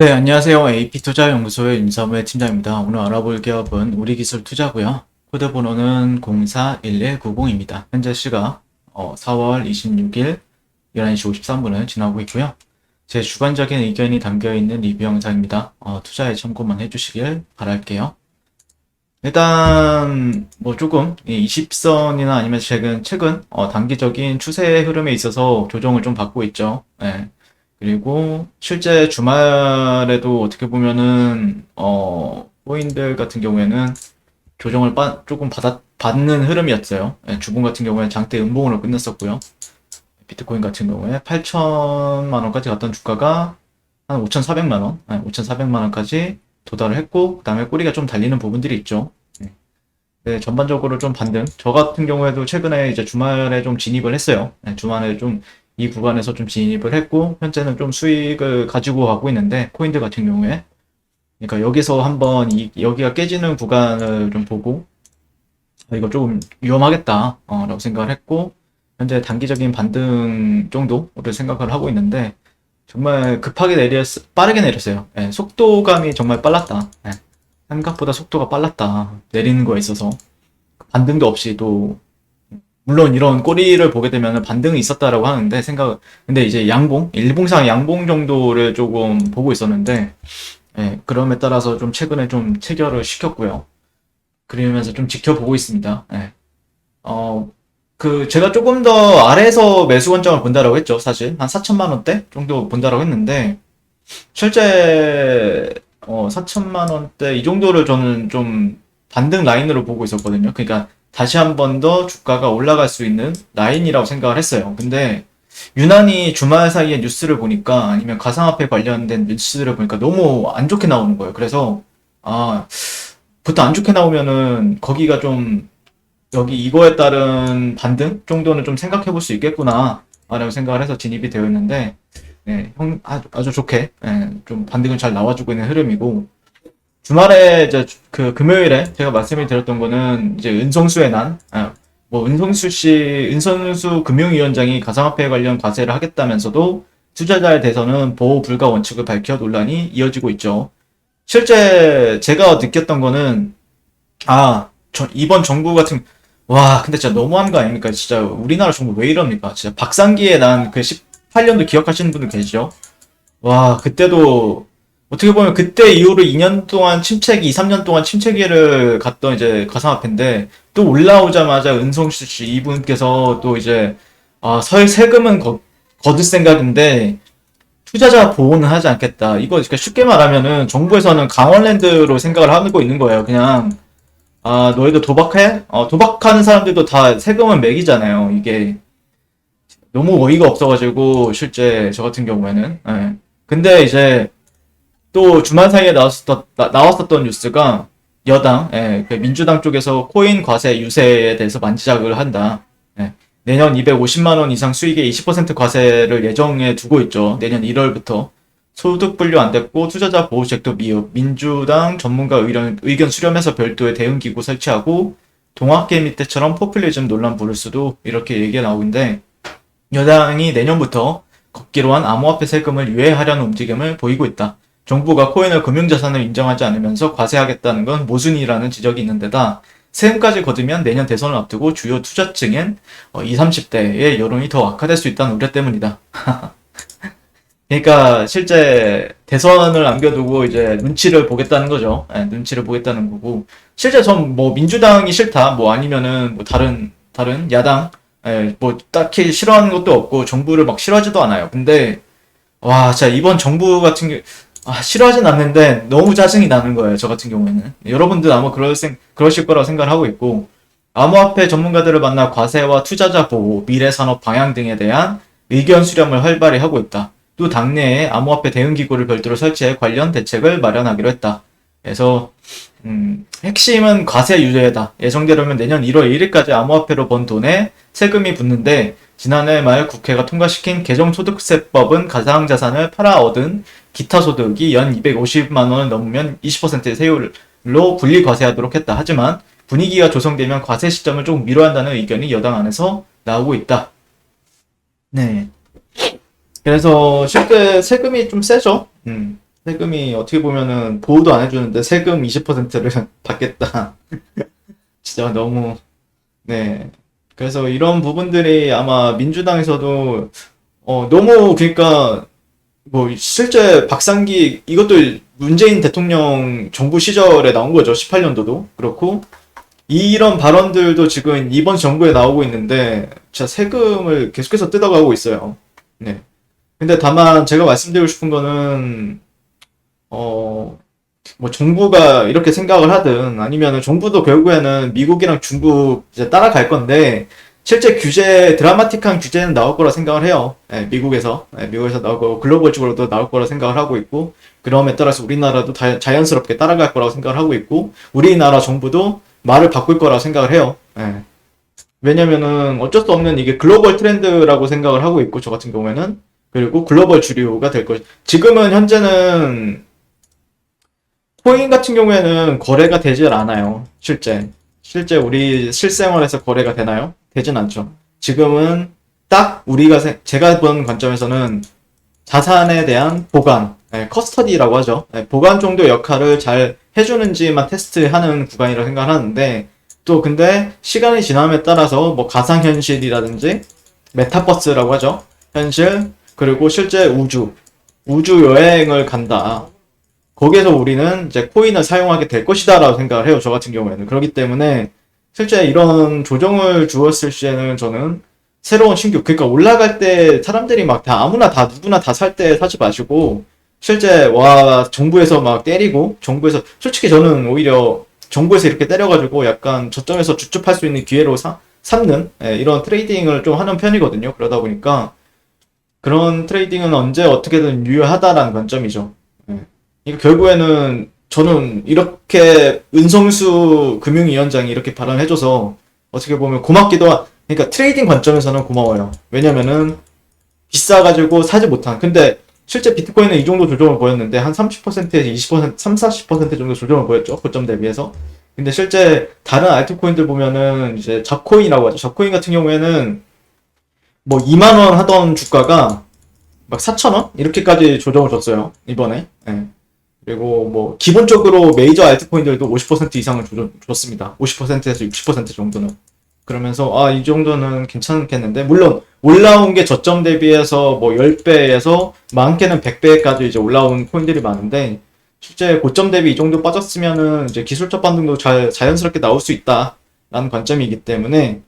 네, 안녕하세요. AP투자연구소의 임사무의 팀장입니다. 오늘 알아볼 기업은 우리기술투자고요. 코드 번호는 041190입니다. 현재 시각 4월 26일 11시 53분을 지나고 있고요. 제 주관적인 의견이 담겨있는 리뷰 영상입니다. 투자에 참고만 해주시길 바랄게요. 일단 뭐 조금 20선이나 아니면 최근 단기적인 추세 흐름에 있어서 조정을 좀 받고 있죠. 예. 그리고 실제 주말에도 어떻게 보면은 코인들 같은 경우에는 조정을 조금 받는 흐름이었어요. 예, 주봉 같은 경우에는 장대 음봉으로 끝냈었고요. 비트코인 같은 경우에 8천만 원까지 갔던 주가가 한 5,400만 원, 5,400만 원까지 도달을 했고, 그다음에 꼬리가 좀 달리는 부분들이 있죠. 네. 네, 전반적으로 좀 반등. 저 같은 경우에도 최근에 이제 주말에 좀 진입을 했어요. 네, 주말에 좀 이 구간에서 좀 진입을 했고, 현재는 좀 수익을 가지고 가고 있는데, 코인들 같은 경우에. 그러니까 여기서 한번 여기가 깨지는 구간을 좀 보고, 이거 조금 위험하겠다, 라고 생각을 했고, 현재 단기적인 반등 정도를 생각을 하고 있는데, 정말 빠르게 내렸어요. 예, 속도감이 정말 빨랐다. 예, 생각보다 속도가 빨랐다. 내리는 거에 있어서. 반등도 없이 또, 물론 이런 꼬리를 보게 되면 반등이 있었다라고 하는데, 근데 이제 일봉상 양봉 정도를 조금 보고 있었는데, 예, 그럼에 따라서 좀 최근에 좀 체결을 시켰고요. 그러면서 좀 지켜보고 있습니다. 예. 어, 제가 조금 더 아래에서 매수 관점을 본다라고 했죠, 사실. 한 4천만 원대 정도 본다라고 했는데, 실제, 4천만 원대 이 정도를 저는 좀 반등 라인으로 보고 있었거든요. 그러니까 다시 한 번 더 주가가 올라갈 수 있는 라인이라고 생각을 했어요. 근데 유난히 주말 사이에 뉴스를 보니까 아니면 가상화폐 관련된 뉴스를 보니까 너무 안 좋게 나오는 거예요. 그래서, 아, 보통 안 좋게 나오면은 거기가 좀 여기 이거에 따른 반등 정도는 좀 생각해 볼 수 있겠구나 라고 생각을 해서 진입이 되어 있는데 아주 좋게 좀 반등은 잘 나와주고 있는 흐름이고 주말에 이제 그 금요일에 제가 말씀을 드렸던 거는 이제 은성수의 뭐 은성수 금융위원장이 가상화폐 관련 과세를 하겠다면서도 투자자에 대해서는 보호 불가 원칙을 밝혀 논란이 이어지고 있죠. 실제 제가 느꼈던 거는 이번 정부 같은 와, 근데 진짜 너무한 거 아닙니까? 진짜 우리나라 정부 왜 이럽니까? 진짜 박상기에 난 그 18년도 기억하시는 분들 계시죠? 와, 그때도 어떻게 보면 그때 이후로 2년 동안 2, 3년 동안 침체기를 갔던 이제 가상화폐인데 또 올라오자마자 은성수 씨 이분께서 또 이제 세금은 거둘 생각인데 투자자 보호는 하지 않겠다. 이거 그러니까 쉽게 말하면은 정부에서는 강원랜드로 생각을 하고 있는 거예요. 그냥 너희도 도박해? 도박하는 사람들도 다 세금은 매기잖아요. 이게 너무 어이가 없어가지고, 실제 저 같은 경우에는. 예. 근데 이제 또 주말 사이에 나왔었던 뉴스가 그 민주당 쪽에서 코인 과세 유세에 대해서 만지작을 한다. 예. 내년 250만 원 이상 수익의 20% 과세를 예정에 두고 있죠. 내년 1월부터. 소득 분류 안 됐고 투자자 보호책도 미흡. 민주당 전문가 의견 수렴해서 별도의 대응기구 설치하고 동학개미 때처럼 포퓰리즘 논란 부를 수도 이렇게 얘기가 나오는데 여당이 내년부터 걷기로 한 암호화폐 세금을 유예하려는 움직임을 보이고 있다. 정부가 코인을 금융자산을 인정하지 않으면서 과세하겠다는 건 모순이라는 지적이 있는데다 세금까지 거두면 내년 대선을 앞두고 주요 투자층인 20, 30대의 여론이 더 악화될 수 있다는 우려 때문이다. 그러니까 실제 대선을 남겨두고 이제 눈치를 보겠다는 거죠. 예, 눈치를 보겠다는 거고 실제 전 뭐 민주당이 싫다 뭐 아니면은 뭐 다른 야당 뭐 딱히 싫어하는 것도 없고 정부를 막 싫어하지도 않아요. 근데 와 진짜 이번 정부 같은 게 싫어하진 않는데 너무 짜증이 나는 거예요. 저 같은 경우에는 여러분들 아마 그러실 거라고 생각을 하고 있고 암호화폐 전문가들을 만나 과세와 투자자 보호, 미래 산업 방향 등에 대한 의견 수렴을 활발히 하고 있다. 또 당내에 암호화폐 대응기구를 별도로 설치해 관련 대책을 마련하기로 했다. 그래서 핵심은 과세 유예다. 예정대로면 내년 1월 1일까지 암호화폐로 번 돈에 세금이 붙는데 지난해 말 국회가 통과시킨 개정소득세법은 가상자산을 팔아 얻은 기타 소득이 연 250만 원을 넘으면 20%의 세율로 분리 과세하도록 했다. 하지만 분위기가 조성되면 과세 시점을 조금 미뤄야 한다는 의견이 여당 안에서 나오고 있다. 네. 그래서 실제 세금이 좀 세죠. 세금이 어떻게 보면은 보호도 안 해주는데 세금 20%를 받겠다. 진짜 너무, 네. 그래서 이런 부분들이 아마 민주당에서도, 너무, 그러니까, 뭐, 실제 박상기, 이것도 문재인 대통령 정부 시절에 나온 거죠. 18년도도. 그렇고, 이런 발언들도 지금 이번 정부에 나오고 있는데, 진짜 세금을 계속해서 뜯어가고 있어요. 네. 근데 다만 제가 말씀드리고 싶은 거는, 어, 뭐 정부가 이렇게 생각을 하든 아니면은 정부도 결국에는 미국이랑 중국 이제 따라갈 건데 실제 규제 드라마틱한 규제는 나올 거라 생각을 해요. 예, 미국에서 나오고 글로벌적으로도 나올 거라 생각을 하고 있고 그럼에 따라서 우리나라도 자연스럽게 따라갈 거라고 생각을 하고 있고 우리나라 정부도 말을 바꿀 거라고 생각을 해요. 예. 왜냐면은 어쩔 수 없는 이게 글로벌 트렌드라고 생각을 하고 있고 저 같은 경우에는 그리고 글로벌 주류가 될 것. 지금은 현재는 코인 같은 경우에는 거래가 되질 않아요. 실제 우리 실생활에서 거래가 되나요? 되진 않죠. 지금은 딱 제가 본 관점에서는 자산에 대한 보관, 커스터디라고 하죠. 보관 정도 역할을 잘 해주는지만 테스트하는 구간이라고 생각하는데, 또 근데 시간이 지남에 따라서 뭐 가상현실이라든지 메타버스라고 하죠. 현실, 그리고 실제 우주 여행을 간다. 거기에서 우리는 이제 코인을 사용하게 될 것이다라고 생각을 해요. 저 같은 경우에는. 그렇기 때문에 실제 이런 조정을 주었을 시에는 저는 새로운 신규, 그러니까 올라갈 때 사람들이 막 다 아무나 다 누구나 다 살 때 사지 마시고 실제 와 정부에서 막 때리고 정부에서 솔직히 저는 오히려 정부에서 이렇게 때려가지고 약간 저점에서 주춤할 수 있는 기회로 삼는 이런 트레이딩을 좀 하는 편이거든요. 그러다 보니까 그런 트레이딩은 언제 어떻게든 유효하다라는 관점이죠. 예. 그러니까 결국에는 저는 이렇게 은성수 금융위원장이 이렇게 발언해줘서 어떻게 보면 고맙기도 그러니까 트레이딩 관점에서는 고마워요. 왜냐면은 비싸가지고 사지 못한. 근데 실제 비트코인은 이 정도 조정을 보였는데 한 30%에서 20%, 3, 40% 정도 조정을 보였죠. 고점 대비해서. 근데 실제 다른 알트코인들 보면은 이제 저코인이라고 하죠. 저코인 같은 경우에는 뭐 2만 원 하던 주가가 막 4천 원 이렇게까지 조정을 줬어요. 이번에. 예. 그리고 뭐 기본적으로 메이저 알트코인들도 50% 이상을 줬습니다. 50%에서 60% 정도는. 그러면서 아, 이 정도는 괜찮겠는데 물론 올라온 게 저점 대비해서 뭐 10배에서 많게는 100배까지 이제 올라온 코인들이 많은데 실제 고점 대비 이 정도 빠졌으면은 이제 기술적 반등도 자연스럽게 나올 수 있다라는 관점이기 때문에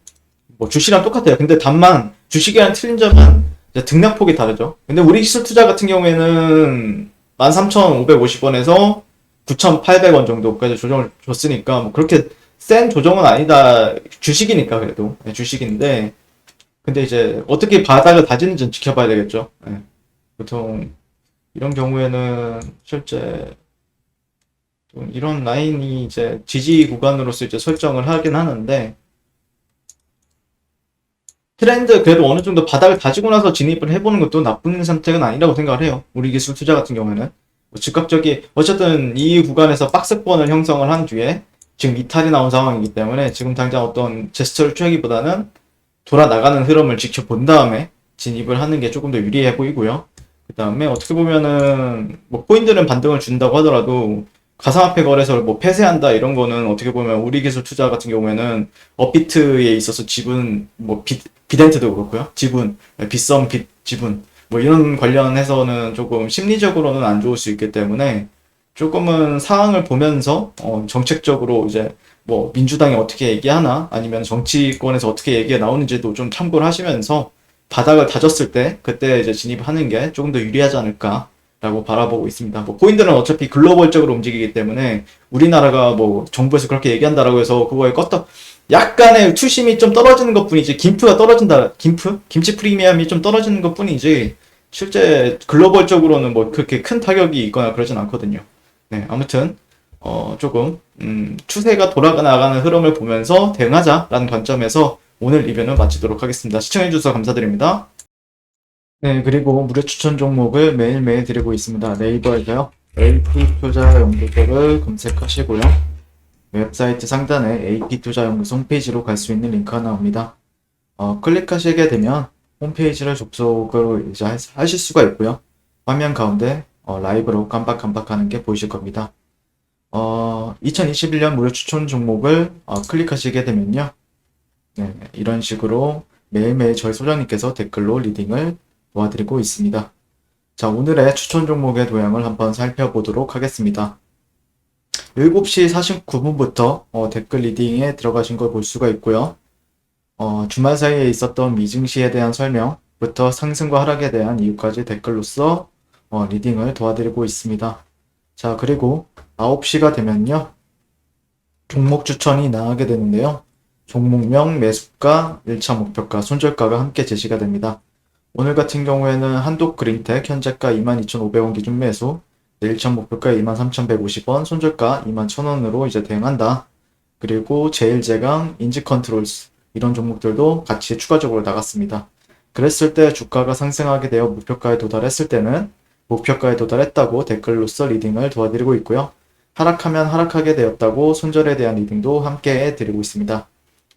뭐 주식이랑 똑같아요. 근데 다만 주식이랑 틀린 점은 이제 등락폭이 다르죠. 근데 우리 기술 투자 같은 경우에는 13,550원에서 9,800원 정도까지 조정을 줬으니까 뭐 그렇게 센 조정은 아니다. 주식이니까 그래도 주식인데 근데 이제 어떻게 바닥을 다지는지는 지켜봐야 되겠죠. 보통 이런 경우에는 실제 좀 이런 라인이 이제 지지 구간으로서 이제 설정을 하긴 하는데 트렌드 그래도 어느 정도 바닥을 다지고 나서 진입을 해보는 것도 나쁜 선택은 아니라고 생각을 해요. 우리 기술 투자 같은 경우에는 뭐 즉각적이 어쨌든 이 구간에서 박스권을 형성을 한 뒤에 지금 이탈이 나온 상황이기 때문에 지금 당장 어떤 제스처를 취하기보다는 돌아 나가는 흐름을 지켜본 다음에 진입을 하는 게 조금 더 유리해 보이고요. 그 다음에 어떻게 보면은 뭐 코인들은 반등을 준다고 하더라도 가상화폐 거래소를 뭐 폐쇄한다 이런 거는 어떻게 보면 우리 기술 투자 같은 경우에는 업비트에 있어서 지분 뭐 비덴트도 그렇고요. 지분, 빗썸 빗 지분 뭐 이런 관련해서는 조금 심리적으로는 안 좋을 수 있기 때문에 조금은 상황을 보면서 정책적으로 이제 뭐 민주당이 어떻게 얘기하나 아니면 정치권에서 어떻게 얘기가 나오는지도 좀 참고를 하시면서 바닥을 다졌을 때 그때 이제 진입하는 게 조금 더 유리하지 않을까라고 바라보고 있습니다. 뭐 코인들은 어차피 글로벌적으로 움직이기 때문에 우리나라가 뭐 정부에서 그렇게 얘기한다라고 해서 그거에 껐다 약간의 투심이 좀 떨어지는 것 뿐이지 김프가 떨어진다 김치 프리미엄이 좀 떨어지는 것 뿐이지 실제 글로벌적으로는 뭐 그렇게 큰 타격이 있거나 그러진 않거든요. 네, 아무튼 조금 추세가 돌아나가는 흐름을 보면서 대응하자라는 관점에서 오늘 리뷰는 마치도록 하겠습니다. 시청해주셔서 감사드립니다. 네, 그리고 무료 추천 종목을 매일매일 드리고 있습니다. 네이버에서요. AP투자 연구소를 검색하시고요. 웹사이트 상단에 AP투자연구소 홈페이지로 갈 수 있는 링크가 나옵니다. 클릭하시게 되면 홈페이지를 접속을 이제 하실 수가 있고요. 화면 가운데 라이브로 깜빡깜빡 하는 게 보이실 겁니다. 2021년 무료 추천 종목을 클릭하시게 되면요. 네, 이런 식으로 매일매일 저희 소장님께서 댓글로 리딩을 도와드리고 있습니다. 자, 오늘의 추천 종목의 도형을 한번 살펴보도록 하겠습니다. 7시 49분부터 댓글 리딩에 들어가신 걸 볼 수가 있고요. 주말 사이에 있었던 미증시에 대한 설명부터 상승과 하락에 대한 이유까지 댓글로서 리딩을 도와드리고 있습니다. 자, 그리고 9시가 되면요. 종목 추천이 나가게 되는데요. 종목명, 매수가, 1차 목표가, 손절가가 함께 제시가 됩니다. 오늘 같은 경우에는 한독그린텍 현재가 22,500원 기준 매수, 1차 목표가 23,150원, 손절가 21,000원으로 이제 대응한다. 그리고 제일제강, 인지컨트롤스 이런 종목들도 같이 추가적으로 나갔습니다. 그랬을 때 주가가 상승하게 되어 목표가에 도달했을 때는 목표가에 도달했다고 댓글로써 리딩을 도와드리고 있고요. 하락하면 하락하게 되었다고 손절에 대한 리딩도 함께 해드리고 있습니다.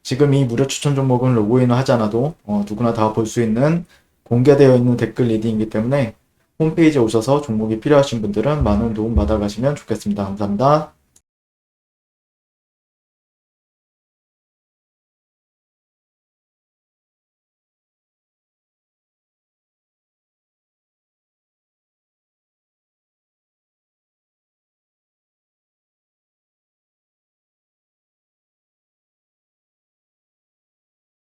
지금 이 무료 추천 종목은 로그인을 하지 않아도 누구나 다 볼 수 있는 공개되어 있는 댓글 리딩이기 때문에 홈페이지에 오셔서 종목이 필요하신 분들은 많은 도움 받아가시면 좋겠습니다. 감사합니다.